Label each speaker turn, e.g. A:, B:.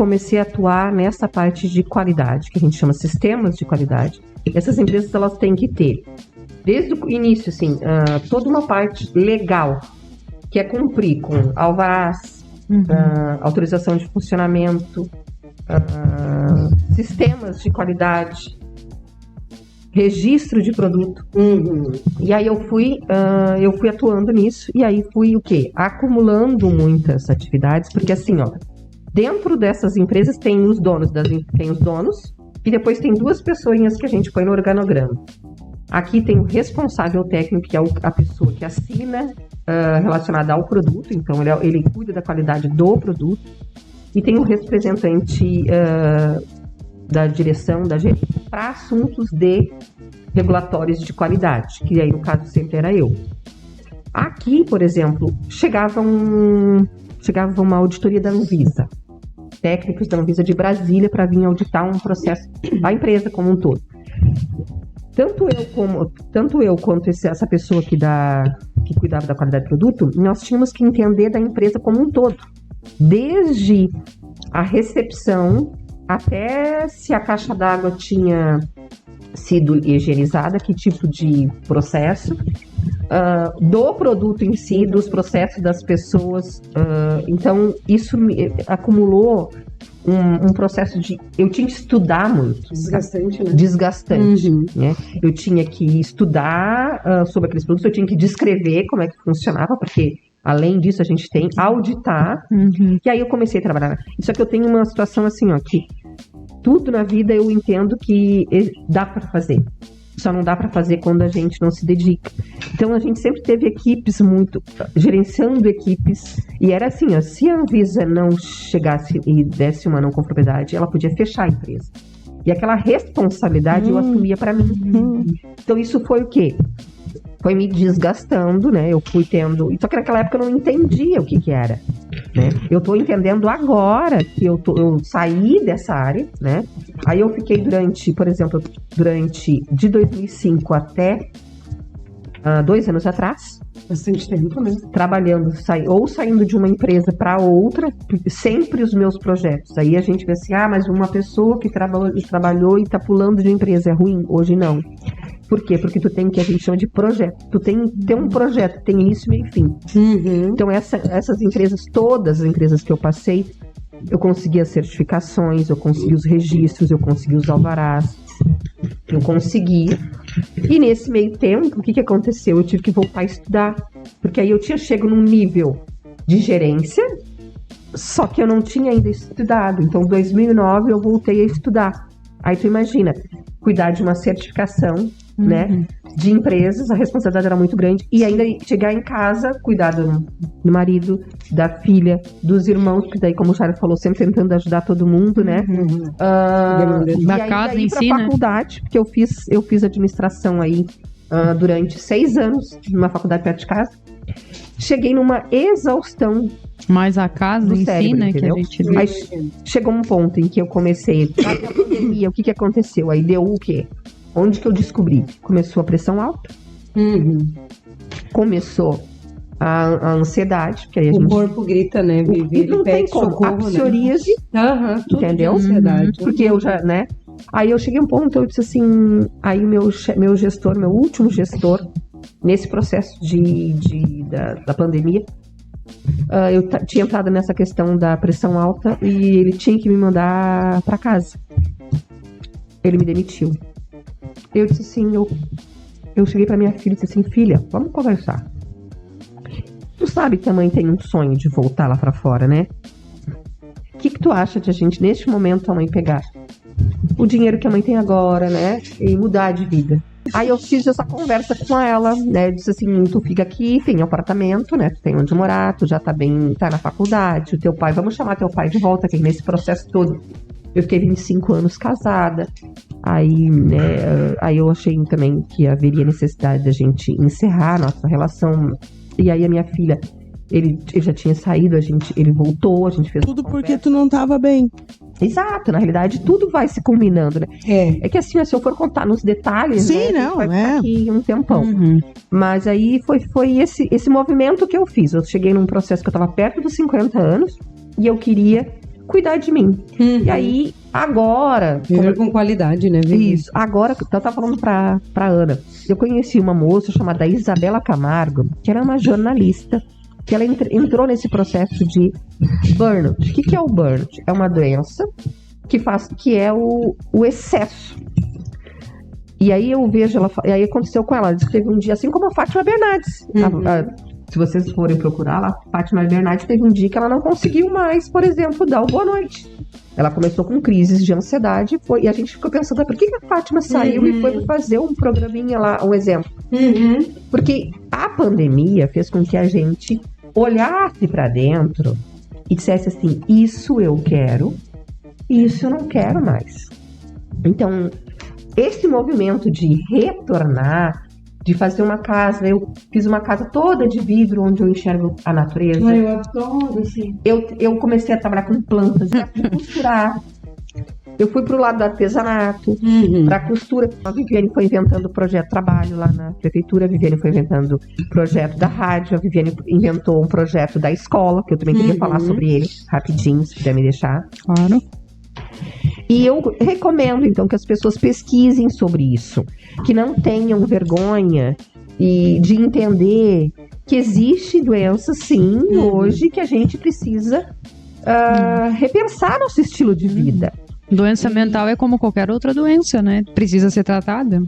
A: comecei a atuar nessa parte de qualidade, que a gente chama sistemas de qualidade. Essas empresas, elas têm que ter, desde o início, assim, toda uma parte legal, que é cumprir com alvarás, autorização de funcionamento, sistemas de qualidade, registro de produto. E aí eu fui atuando nisso, e aí fui o quê? Acumulando muitas atividades, porque assim, ó, dentro dessas empresas tem os donos, e depois tem duas pessoinhas que a gente põe no organograma. Aqui tem o responsável técnico, que é a pessoa que assina relacionada ao produto, então ele cuida da qualidade do produto, e tem o representante da direção, da gerência, para assuntos de regulatórios de qualidade, que aí no caso sempre era eu. Aqui, por exemplo, chegava uma auditoria da Anvisa, técnicos da Anvisa de Brasília para vir auditar um processo, a empresa como um todo. Tanto eu quanto essa pessoa que cuidava da qualidade do produto, nós tínhamos que entender da empresa como um todo, desde a recepção até se a caixa d'água tinha sido higienizada, que tipo de processo, do produto em si, dos processos das pessoas. Então, isso me acumulou um processo de... Eu tinha que estudar muito.
B: Desgastante, né?
A: Desgastante, né? Eu tinha que estudar sobre aqueles produtos, eu tinha que descrever como é que funcionava, porque... Além disso, a gente tem auditar. E aí eu comecei a trabalhar. Só que eu tenho uma situação assim, ó, que tudo na vida eu entendo que dá para fazer. Só não dá para fazer quando a gente não se dedica. Então a gente sempre teve equipes gerenciando equipes. E era assim, ó, se a Anvisa não chegasse e desse uma não conformidade, ela podia fechar a empresa. E aquela responsabilidade eu assumia para mim. Então isso foi o quê? Foi me desgastando, né? Eu fui tendo... Só que naquela época eu não entendia o que era, né? Eu tô entendendo agora que eu saí dessa área, né? Aí eu fiquei de 2005 até 2 anos atrás.
B: Bastante tempo, né?
A: Trabalhando, saindo de uma empresa para outra, sempre os meus projetos. Aí a gente vê assim, mas uma pessoa que trabalhou e tá pulando de empresa é ruim? Hoje não. Por quê? Porque tu tem o que a gente chama de projeto. Tu tem um projeto, tem início, meio e fim. Então essas empresas, todas as empresas que eu passei, eu consegui as certificações, eu consegui os registros, eu consegui os alvarás, eu consegui. E nesse meio tempo, o que aconteceu? Eu tive que voltar a estudar, porque aí eu tinha chego num nível de gerência, só que eu não tinha ainda estudado. Então, em 2009, eu voltei a estudar. Aí tu imagina, cuidar de uma certificação, né, de empresas, a responsabilidade era muito grande, e ainda chegar em casa, cuidar do marido, da filha, dos irmãos, que daí, como o Charles falou, sempre tentando ajudar todo mundo, né,
C: da casa em si, né,
A: faculdade, porque eu fiz administração aí durante 6 anos, numa faculdade perto de casa. Cheguei numa exaustão.
C: Mas a casa em si, né,
A: entendeu?
C: que a gente...
A: Aí chegou um ponto em que eu comecei, a pandemia, o que aconteceu? Aí deu o quê? Onde que eu descobri? Começou a pressão alta. Começou a ansiedade. Que aí
B: o corpo grita, né?
A: Ele pede socorro, a psoríase.
B: Né?
A: Entendeu?
B: Ansiedade.
A: Porque eu já, né? Aí eu cheguei a um ponto, eu disse assim... Aí meu último gestor, nesse processo da pandemia, eu tinha entrado nessa questão da pressão alta e ele tinha que me mandar para casa. Ele me demitiu. Eu disse assim, eu cheguei pra minha filha e disse assim, filha, vamos conversar. Tu sabe que a mãe tem um sonho de voltar lá pra fora, né? O que tu acha de a gente, neste momento, a mãe pegar o dinheiro que a mãe tem agora, né? E mudar de vida? Aí eu fiz essa conversa com ela, né? Eu disse assim, tu fica aqui, tem apartamento, né? Tu tem onde morar, tu já tá na faculdade, o teu pai, vamos chamar teu pai de volta aqui nesse processo todo. Eu fiquei 25 anos casada, aí, né, aí eu achei também que haveria necessidade da gente encerrar a nossa relação. E aí a minha filha, ele já tinha saído, ele voltou, a gente fez
B: tudo porque tu não tava bem.
A: Exato, na realidade tudo vai se combinando, né? É que assim, se eu for contar nos detalhes,
B: sim,
A: né,
B: não,
A: vai ficar aqui um tempão. Mas aí foi esse movimento que eu fiz. Eu cheguei num processo que eu tava perto dos 50 anos e eu queria cuidar de mim. E aí, agora...
B: Viver com qualidade, né? Viver.
A: Isso. Agora, eu tava falando pra Ana, eu conheci uma moça chamada Isabela Camargo, que era uma jornalista, que ela entrou nesse processo de burnout. O que é o burnout? É uma doença que é o excesso. E aí eu vejo ela, e aí aconteceu com ela, ela disse que teve um dia, assim como a Fátima Bernardes. Se vocês forem procurar lá, a Fátima Bernardes teve um dia que ela não conseguiu mais, por exemplo, dar o boa noite. Ela começou com crises de ansiedade e a gente ficou pensando, por que a Fátima saiu e foi fazer um programinha lá, um exemplo? Porque a pandemia fez com que a gente olhasse para dentro e dissesse assim, isso eu quero, isso eu não quero mais. Então, esse movimento de retornar, de fazer uma casa, eu fiz uma casa toda de vidro onde eu enxergo a natureza.
B: Eu adoro, sim.
A: Eu comecei a trabalhar com plantas, de costurar. Eu fui pro lado do artesanato, pra costura. A Viviane foi inventando o projeto de trabalho lá na prefeitura, a Viviane foi inventando o projeto da rádio, a Viviane inventou um projeto da escola, que eu também queria falar sobre ele, rapidinho, se puder me deixar.
C: Claro.
A: E eu recomendo, então, que as pessoas pesquisem sobre isso, que não tenham vergonha de entender que existe doença, sim, hoje, que a gente precisa repensar nosso estilo de vida.
C: Doença mental é como qualquer outra doença, né? Precisa ser tratada.